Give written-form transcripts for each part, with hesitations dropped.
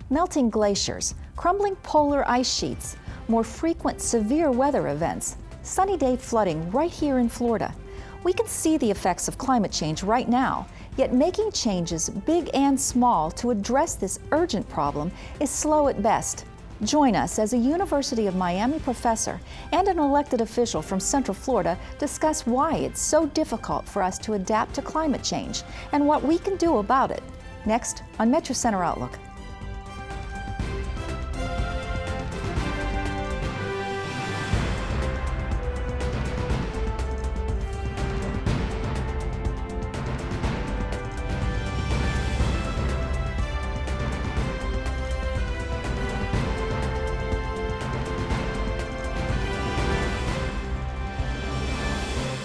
melting glaciers, crumbling polar ice sheets, more frequent severe weather events, sunny day flooding right here in Florida. We can see the effects of climate change right now, yet making changes, big and small, to address this urgent problem is slow at best. Join us as a University of Miami professor and an elected official from Central Florida discuss why it's so difficult for us to adapt to climate change and what we can do about it. Next on Metro Center Outlook.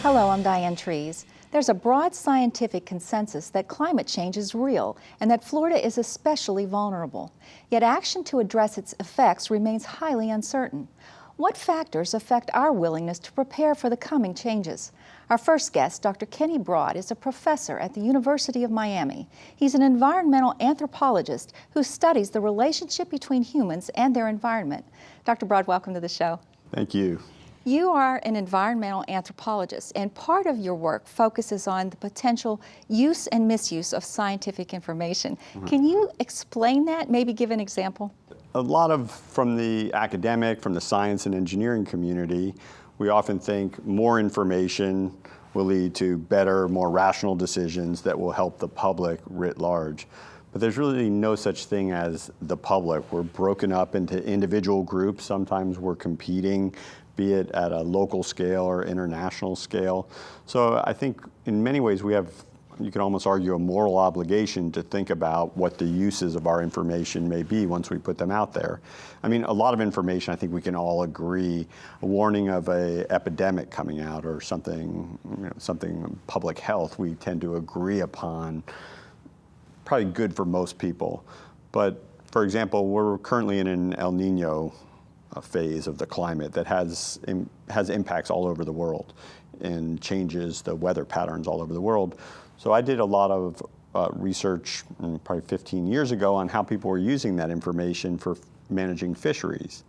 Hello, I'm Diane Trees. There's a broad scientific consensus that climate change is real and that Florida is especially vulnerable. Yet action to address its effects remains highly uncertain. What factors affect our willingness to prepare for the coming changes? Our first guest, Dr. Kenny Broad, is a professor at the University of Miami. He's an environmental anthropologist who studies the relationship between humans and their environment. Dr. Broad, welcome to the show. Thank you. You are an environmental anthropologist, and part of your work focuses on the potential use and misuse of scientific information. Can you explain that, maybe give an example? A lot of, from the academic, from the science and engineering community, we often think more information will lead to better, more rational decisions that will help the public writ large. But there's really no such thing as the public. We're broken up into individual groups. Sometimes we're competing, be it at a local scale or international scale. So I think in many ways we have, you could almost argue, a moral obligation to think about what the uses of our information may be once we put them out there. I mean, a lot of information, I think we can all agree, a warning of an epidemic coming out or something, something public health, we tend to agree upon, probably good for most people. But for example, we're currently in an El Nino phase of the climate that has impacts all over the world and changes the weather patterns all over the world. So I did a lot of research probably 15 years ago on how people were using that information for managing fisheries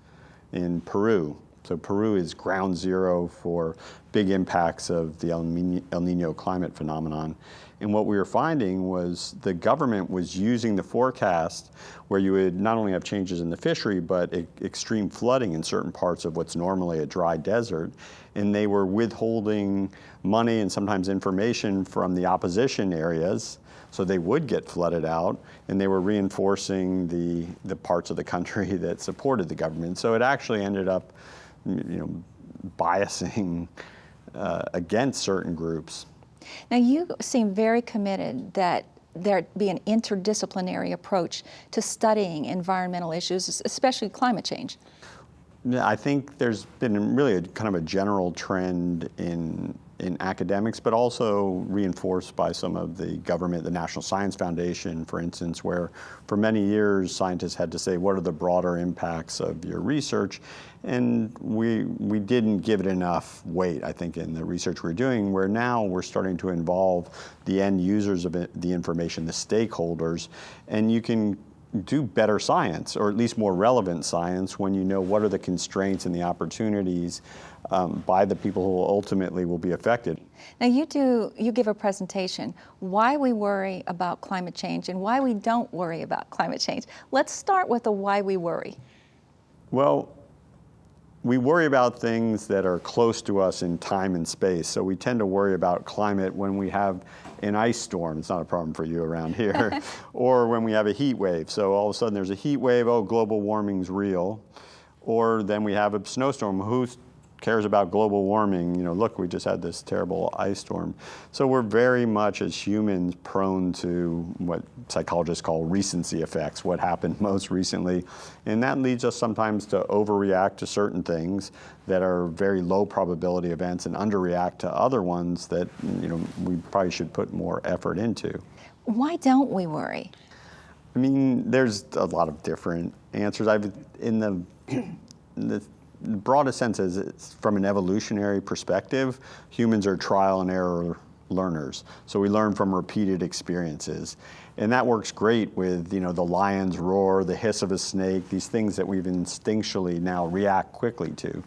in Peru. So Peru is ground zero for big impacts of the El Nino climate phenomenon. And what we were finding was the government was using the forecast where you would not only have changes in the fishery, but extreme flooding in certain parts of what's normally a dry desert. And they were withholding money and sometimes information from the opposition areas, so they would get flooded out, and they were reinforcing the parts of the country that supported the government. So it actually ended up, biasing against certain groups. Now, you seem very committed that there be an interdisciplinary approach to studying environmental issues, especially climate change. I think there's been really a kind of a general trend in academics, but also reinforced by some of the government, the National Science Foundation, for instance, where for many years scientists had to say, what are the broader impacts of your research? And we didn't give it enough weight, I think, in the research we're doing, where now we're starting to involve the end users of the information, the stakeholders, and you can do better science, or at least more relevant science, when you know what are the constraints and the opportunities by the people who ultimately will be affected. Now you give a presentation, why we worry about climate change and why we don't worry about climate change. Let's start with the why we worry. Well, we worry about things that are close to us in time and space. So we tend to worry about climate when we have an ice storm. It's not a problem for you around here. Or when we have a heat wave. So all of a sudden there's a heat wave, oh, global warming's real. Or then we have a snowstorm. Who cares about global warming? Look, we just had this terrible ice storm. So we're very much, as humans, prone to what psychologists call recency effects, what happened most recently. And that leads us sometimes to overreact to certain things that are very low probability events and underreact to other ones that we probably should put more effort into. Why don't we worry? I mean, there's a lot of different answers. In the broadest sense is from an evolutionary perspective, humans are trial and error learners. So we learn from repeated experiences. And that works great with, the lion's roar, the hiss of a snake, these things that we've instinctually now react quickly to.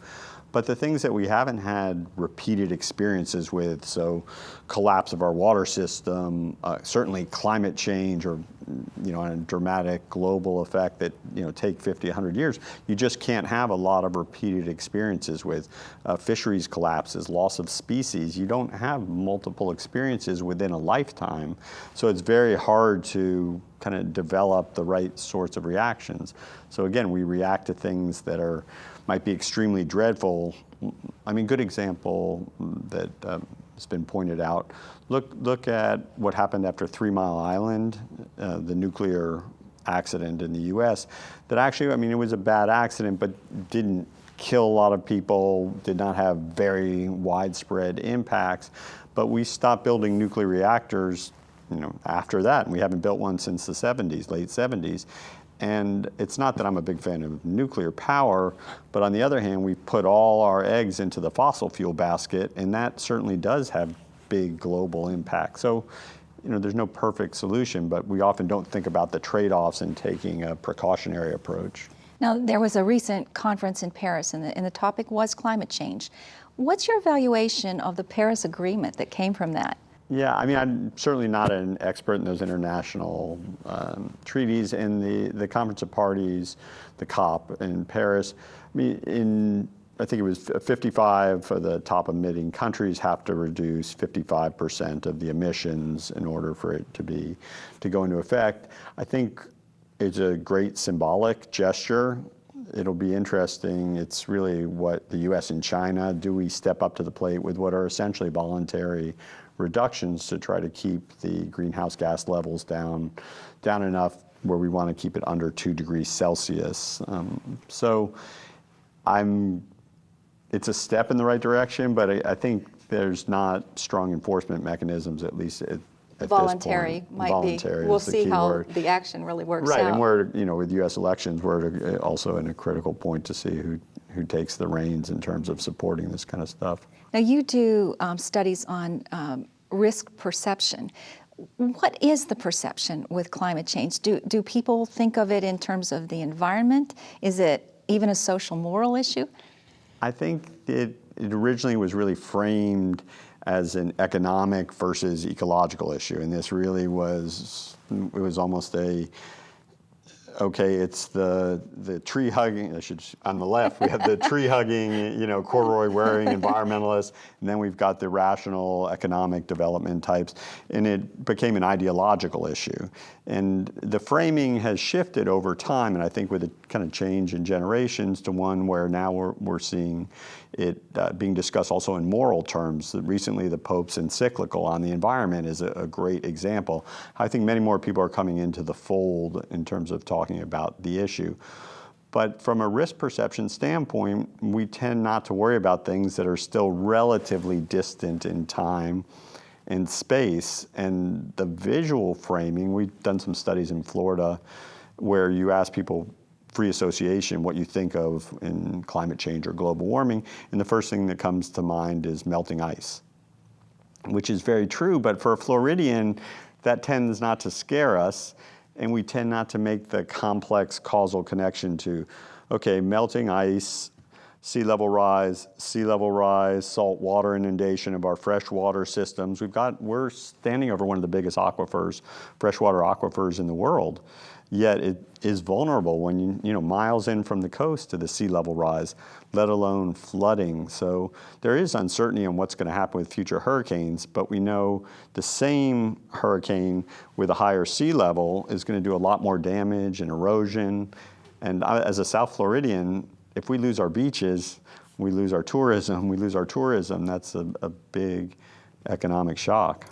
But the things that we haven't had repeated experiences with, so collapse of our water system, certainly climate change, or a dramatic global effect that take 50, 100 years, you just can't have a lot of repeated experiences with. Fisheries collapses, loss of species. You don't have multiple experiences within a lifetime, so it's very hard to kind of develop the right sorts of reactions. So again, we react to things that might be extremely dreadful. I mean, good example that has been pointed out. Look at what happened after 3 Mile Island, the nuclear accident in the U.S. That actually, it was a bad accident, but didn't kill a lot of people, did not have very widespread impacts. But we stopped building nuclear reactors, after that, and we haven't built one since the 70s, late 70s. And it's not that I'm a big fan of nuclear power, but on the other hand, we put all our eggs into the fossil fuel basket, and that certainly does have big global impact. So, there's no perfect solution, but we often don't think about the trade-offs in taking a precautionary approach. Now, there was a recent conference in Paris, and the topic was climate change. What's your evaluation of the Paris Agreement that came from that? Yeah, I'm certainly not an expert in those international treaties. And the Conference of Parties, the COP in Paris, I think it was 55 of the top emitting countries have to reduce 55% of the emissions in order for it to go into effect. I think it's a great symbolic gesture. It'll be interesting. It's really what the U.S. and China, do we step up to the plate with what are essentially voluntary reductions to try to keep the greenhouse gas levels down enough where we want to keep it under 2 degrees Celsius. It's a step in the right direction, but I think there's not strong enforcement mechanisms, at least at voluntary this point. might Voluntary be. We'll is the see key how word. the action really works right, out. And we're, with U.S. elections, we're also in a critical point to see who takes the reins in terms of supporting this kind of stuff. Now, you do studies on risk perception. What is the perception with climate change? Do people think of it in terms of the environment? Is it even a social moral issue? I think it originally was really framed as an economic versus ecological issue, and this really was almost it's the tree hugging. On the left, we have the tree hugging, corduroy wearing environmentalists, and then we've got the rational economic development types, and it became an ideological issue. And the framing has shifted over time, and I think with a kind of change in generations to one where now we're seeing it being discussed also in moral terms. Recently, the Pope's encyclical on the environment is a great example. I think many more people are coming into the fold in terms of talking about the issue. But from a risk perception standpoint, we tend not to worry about things that are still relatively distant in time and space. And the visual framing, we've done some studies in Florida where you ask people free association, what you think of in climate change or global warming, and the first thing that comes to mind is melting ice, which is very true, but for a Floridian, that tends not to scare us, and we tend not to make the complex causal connection to, okay, melting ice, sea level rise, salt water inundation of our freshwater systems. We're standing over one of the biggest freshwater aquifers in the world. Yet it is vulnerable when miles in from the coast to the sea level rise, let alone flooding. So there is uncertainty on what's going to happen with future hurricanes, but we know the same hurricane with a higher sea level is going to do a lot more damage and erosion. And as a South Floridian, if we lose our beaches, we lose our tourism. That's a big economic shock.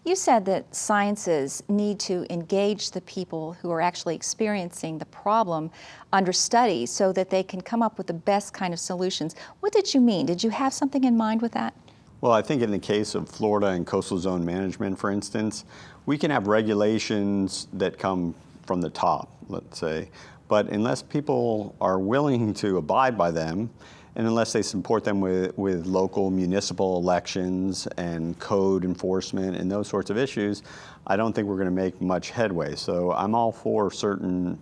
You said that sciences need to engage the people who are actually experiencing the problem under study so that they can come up with the best kind of solutions. What did you mean? Did you have something in mind with that? Well, I think in the case of Florida and coastal zone management, for instance, we can have regulations that come from the top, let's say, but unless people are willing to abide by them And unless they support them with local municipal elections and code enforcement and those sorts of issues, I don't think we're going to make much headway. So I'm all for certain,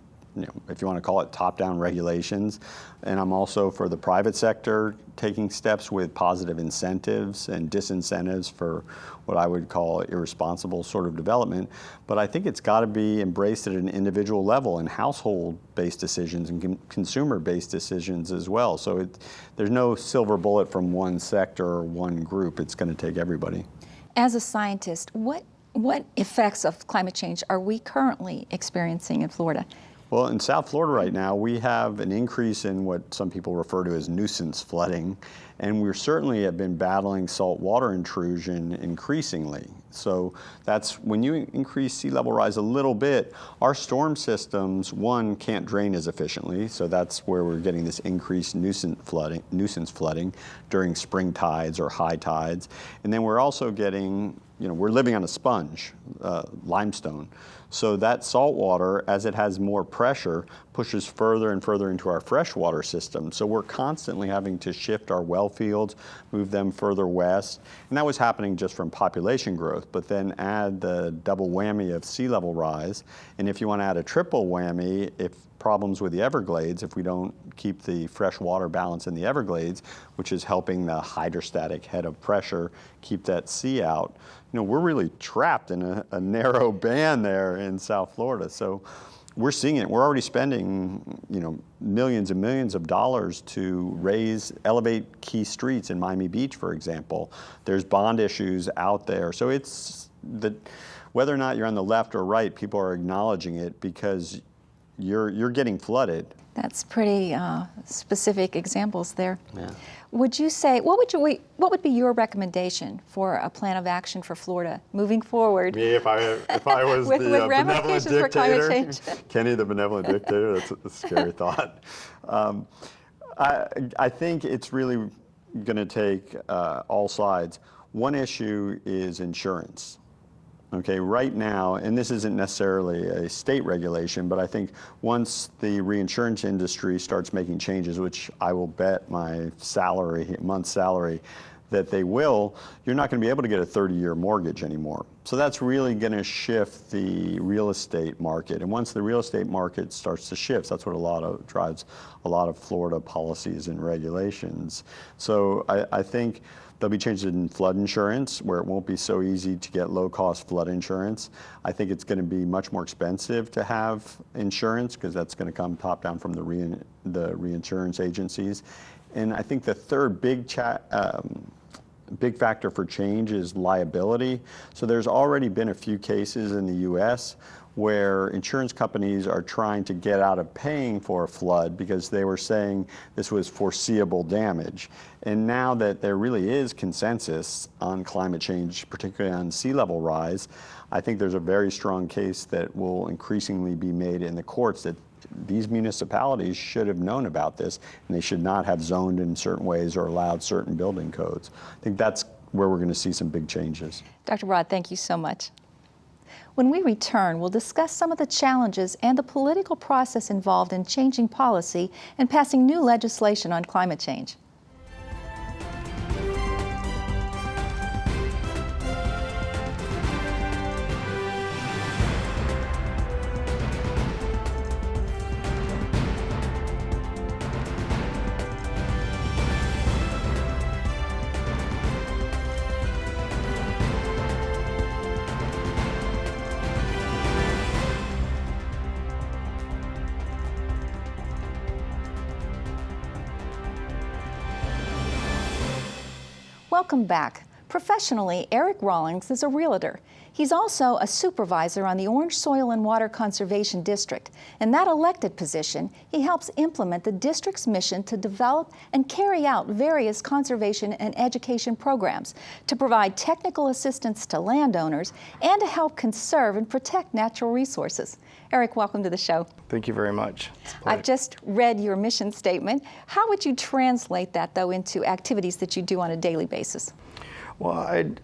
if you want to call it top-down regulations, and I'm also for the private sector taking steps with positive incentives and disincentives for what I would call irresponsible sort of development. But I think it's got to be embraced at an individual level and household-based decisions and consumer-based decisions as well. So there's no silver bullet from one sector or one group. It's going to take everybody. As a scientist, what effects of climate change are we currently experiencing in Florida? Well, in South Florida right now, we have an increase in what some people refer to as nuisance flooding, and we certainly have been battling saltwater intrusion increasingly. So that's when you increase sea level rise a little bit, our storm systems, one, can't drain as efficiently, so that's where we're getting this increased nuisance flooding during spring tides or high tides. And then we're also getting, we're living on a sponge, limestone. So that salt water, as it has more pressure, pushes further and further into our freshwater system. So we're constantly having to shift our well fields, move them further west. And that was happening just from population growth, but then add the double whammy of sea level rise. And if you want to add a triple whammy, if problems with the Everglades, if we don't keep the freshwater balance in the Everglades, which is helping the hydrostatic head of pressure keep that sea out, we're really trapped in a narrow band there in South Florida. So we're seeing it. We're already spending, millions and millions of dollars to elevate key streets in Miami Beach, for example. There's bond issues out there. So whether or not you're on the left or right, people are acknowledging it because you're getting flooded. That's pretty specific examples there. Yeah. Would you say, what would be your recommendation for a plan of action for Florida moving forward? Me, if I was with the ramifications benevolent for climate dictator, change. Kenny the benevolent dictator, that's a scary thought. I think it's really going to take all sides. One issue is insurance. Okay, right now, and this isn't necessarily a state regulation, but I think once the reinsurance industry starts making changes, which I will bet my month's salary, that they will, you're not going to be able to get a 30-year mortgage anymore. So that's really going to shift the real estate market. And once the real estate market starts to shift, that's what drives a lot of Florida policies and regulations. So I think there'll be changes in flood insurance where it won't be so easy to get low-cost flood insurance. I think it's going to be much more expensive to have insurance because that's going to come top-down from the reinsurance agencies. And I think the third big factor for change is liability. So there's already been a few cases in the U.S. where insurance companies are trying to get out of paying for a flood because they were saying this was foreseeable damage. And now that there really is consensus on climate change, particularly on sea level rise, I think there's a very strong case that will increasingly be made in the courts that these municipalities should have known about this and they should not have zoned in certain ways or allowed certain building codes. I think that's where we're going to see some big changes. Dr. Broad, thank you so much. When we return, we'll discuss some of the challenges and the political process involved in changing policy and passing new legislation on climate change. Welcome back. Professionally, Eric Rawlings is a realtor. He's also a supervisor on the Orange Soil and Water Conservation District. In that elected position, he helps implement the district's mission to develop and carry out various conservation and education programs to provide technical assistance to landowners and to help conserve and protect natural resources. Eric, welcome to the show. Thank you very much. I've just read your mission statement. How would you translate that, though, into activities that you do on a daily basis? Well,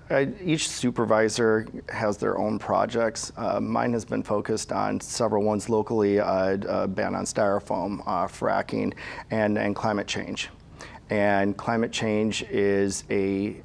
each supervisor has their own projects. Mine has been focused on several ones locally, ban on styrofoam, fracking, and climate change. And climate change is a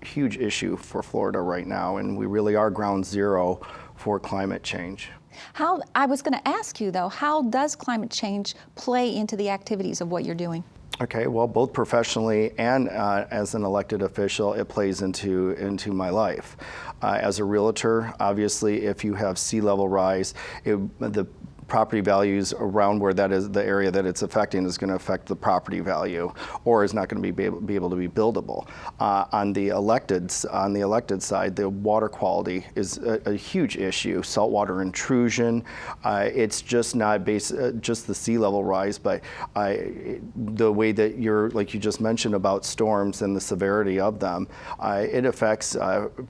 huge issue for Florida right now, and we really are ground zero for climate change. I was going to ask you, though, how does climate change play into the activities of what you're doing? Okay, well, both professionally and as an elected official, it plays into my life. As a realtor, obviously, if you have sea level rise, the property values around where that is, the area that it's affecting is going to affect the property value, or is not going to be able to be buildable. On the elected side, the water quality is a huge issue. Saltwater intrusion. It's just not just the sea level rise, but the way that like you just mentioned about storms and the severity of them. It affects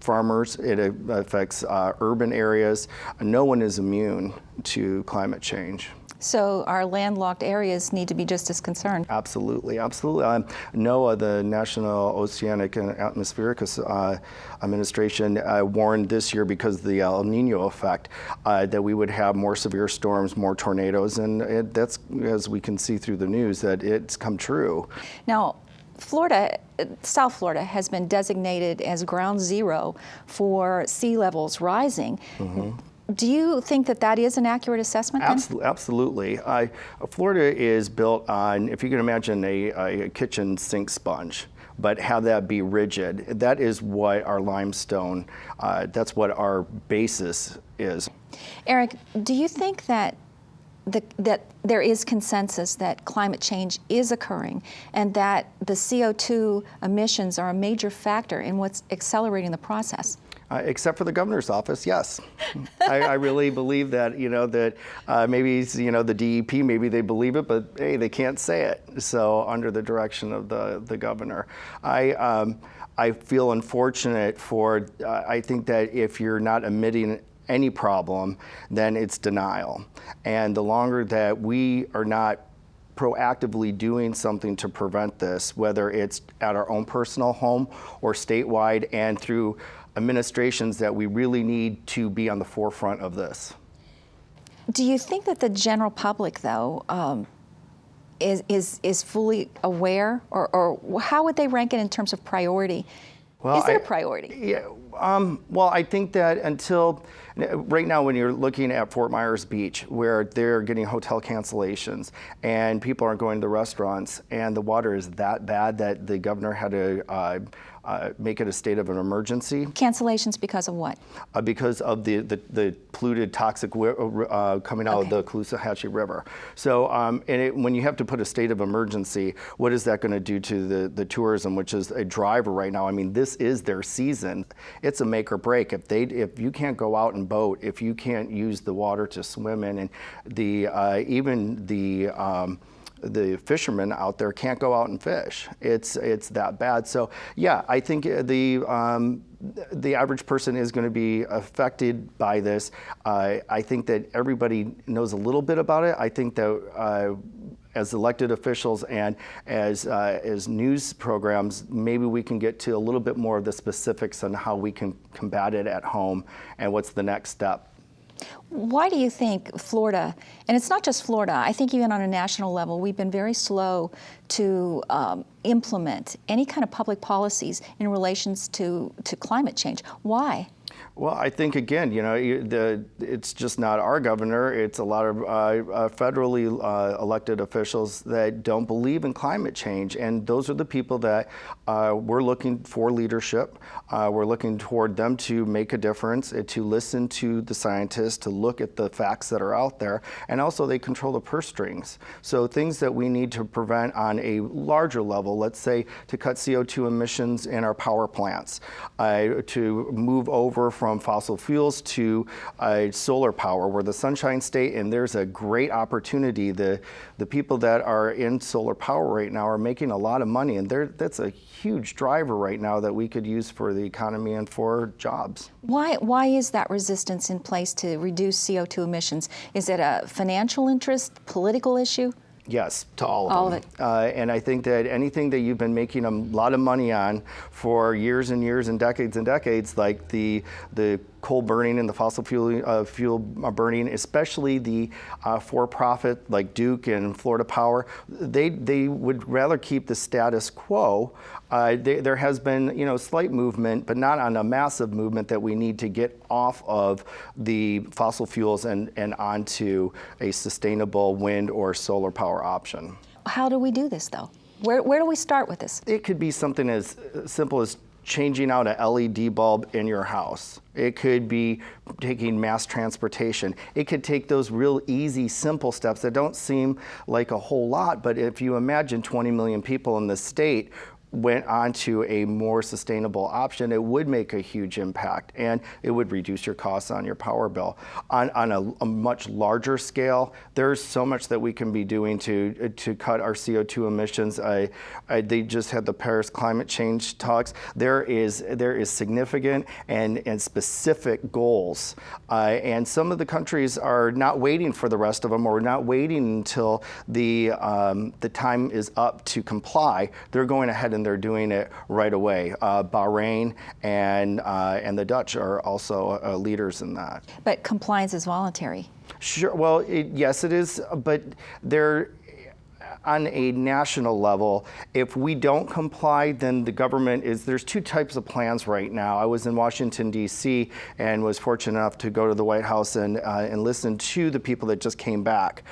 farmers. It affects urban areas. No one is immune to climate change. So our landlocked areas need to be just as concerned. Absolutely, absolutely. NOAA, the National Oceanic and Atmospheric Administration, warned this year because of the El Nino effect that we would have more severe storms, more tornadoes, and that's, as we can see through the news, that it's come true. Now, Florida, South Florida, has been designated as ground zero for sea levels rising. Mm-hmm. Do you think that that is an accurate assessment then? Absolutely. Florida is built on, if you can imagine a kitchen sink sponge, but have that be rigid. That is what our limestone, that's what our basis is. Eric, do you think that that there is consensus that climate change is occurring and that the CO2 emissions are a major factor in what's accelerating the process? Except for the governor's office, yes. I really believe that, maybe, the DEP, maybe they believe it, but hey, they can't say it. So under the direction of the governor. I feel unfortunate I think that if you're not emitting any problem, then it's denial. And the longer that we are not proactively doing something to prevent this, whether it's at our own personal home or statewide and through administrations, that we really need to be on the forefront of this. Do you think that the general public, though, is fully aware, or how would they rank it in terms of priority? Well, is it a priority? Yeah. Well, I think that right now, when you're looking at Fort Myers Beach, where they're getting hotel cancellations and people aren't going to the restaurants, and the water is that bad that the governor had to make it a state of an emergency. Cancellations because of what? Because of the polluted, toxic coming out of the Caloosahatchee River. So, when you have to put a state of emergency, what is that going to do to the tourism, which is a driver right now? I mean, this is their season. It's a make or break. If you can't go out and boat, if you can't use the water to swim in, and even the fishermen out there can't go out and fish. It's that bad. So yeah, I think the average person is going to be affected by this. I think that everybody knows a little bit about it. I think that as elected officials and as news programs, maybe we can get to a little bit more of the specifics on how we can combat it at home and what's the next step. Why do you think Florida, and it's not just Florida, I think even on a national level, we've been very slow to implement any kind of public policies in relations to climate change? Why? Well, I think, again, it's just not our governor. It's a lot of federally elected officials that don't believe in climate change. And those are the people that we're looking for leadership. We're looking toward them to make a difference, to listen to the scientists, to look at the facts that are out there. And also, they control the purse strings. So things that we need to prevent on a larger level, let's say to cut CO2 emissions in our power plants, to move over from fossil fuels to solar power. We're the Sunshine State, and there's a great opportunity. The people that are in solar power right now are making a lot of money, and that's a huge driver right now that we could use for the economy and for jobs. Why is that resistance in place to reduce CO2 emissions? Is it a financial interest, political issue? Yes, to all of them. All of it. And I think that anything that you've been making a lot of money on for years and years and decades, like the coal burning and the fossil fuel burning, especially the for-profit like Duke and Florida Power, they would rather keep the status quo. There has been, slight movement, but not on a massive movement that we need to get off of the fossil fuels and onto a sustainable wind or solar power option. How do we do this, though? Where do we start with this? It could be something as simple as changing out a LED bulb in your house. It could be taking mass transportation. It could take those real easy, simple steps that don't seem like a whole lot, but if you imagine 20 million people in the state went on to a more sustainable option, it would make a huge impact, and it would reduce your costs on your power bill. On a much larger scale, there's so much that we can be doing to cut our CO2 emissions. They just had the Paris climate change talks. There is significant and specific goals, and some of the countries are not waiting for the rest of them, or not waiting until the time is up to comply. They're going ahead and they're doing it right away. Bahrain and the Dutch are also leaders in that. But compliance is voluntary. Sure. Well, yes, it is, but they're on a national level. If we don't comply, then the government there's two types of plans right now. I was in Washington, D.C., and was fortunate enough to go to the White House and listen to the people that just came back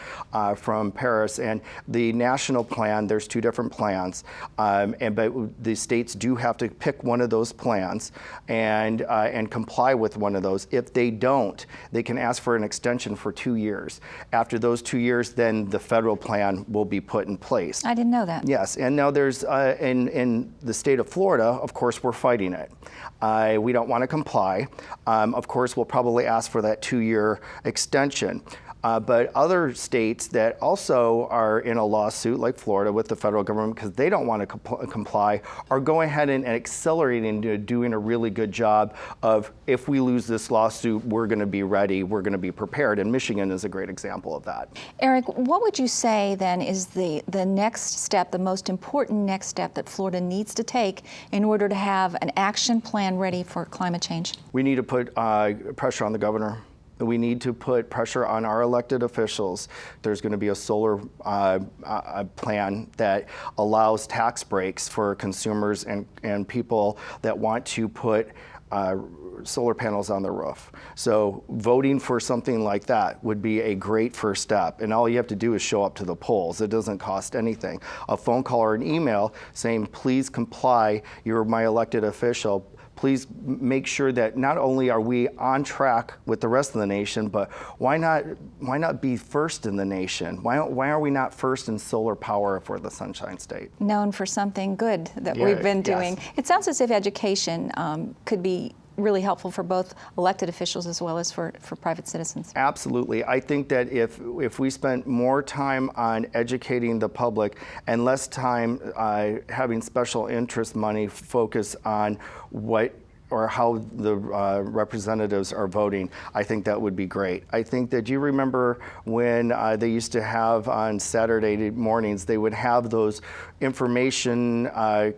from Paris. And the national plan, there's two different plans, but the states do have to pick one of those plans and comply with one of those. If they don't, they can ask for an extension for 2 years. After those 2 years, then the federal plan will be put in place. I didn't know that. Yes, and now there's, in the state of Florida, of course, we're fighting it. We don't want to comply. Of course, we'll probably ask for that 2-year extension. But other states that also are in a lawsuit, like Florida, with the federal government, because they don't want to comply, are going ahead and accelerating to doing a really good job of, if we lose this lawsuit, we're going to be ready, we're going to be prepared. And Michigan is a great example of that. Eric, what would you say then is the next step, the most important next step that Florida needs to take in order to have an action plan ready for climate change? We need to put pressure on the governor. We need to put pressure on our elected officials. There's going to be a solar plan that allows tax breaks for consumers and people that want to put solar panels on their roof. So voting for something like that would be a great first step. And all you have to do is show up to the polls. It doesn't cost anything. A phone call or an email saying, please comply, you're my elected official. Please make sure that not only are we on track with the rest of the nation, but why not be first in the nation? Why are we not first in solar power for the Sunshine State? Known for something good that we've been doing. Yes. It sounds as if education could be really helpful for both elected officials as well as for private citizens. Absolutely. I think that if we spent more time on educating the public and less time having special interest money focus on what or how the representatives are voting, I think that would be great. I think that, do you remember when they used to have on Saturday mornings, they would have those information,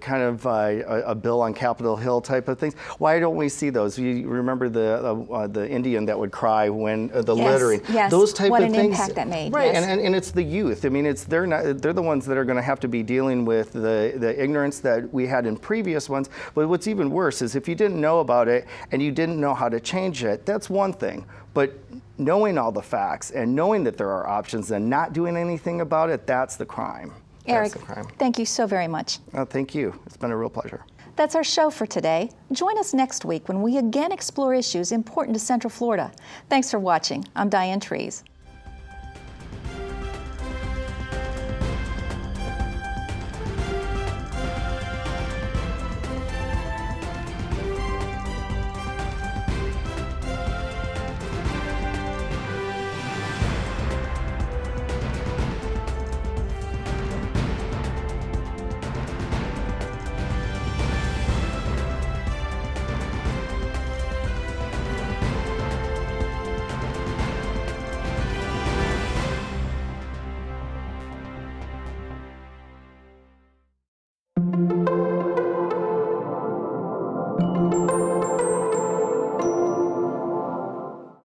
kind of a bill on Capitol Hill type of things? Why don't we see those? You remember the Indian that would cry when the littering? Yes, those type what of an things. Impact that made. Right, yes. and it's the youth. I mean, they're the ones that are going to have to be dealing with the ignorance that we had in previous ones. But what's even worse is if you didn't know about it and you didn't know how to change it, that's one thing. But knowing all the facts and knowing that there are options and not doing anything about it, that's the crime. Eric, That's the crime. thank you so very much. Oh, thank you. It's been a real pleasure. That's our show for today. Join us next week when we again explore issues important to Central Florida. Thanks for watching. I'm Diane Trees.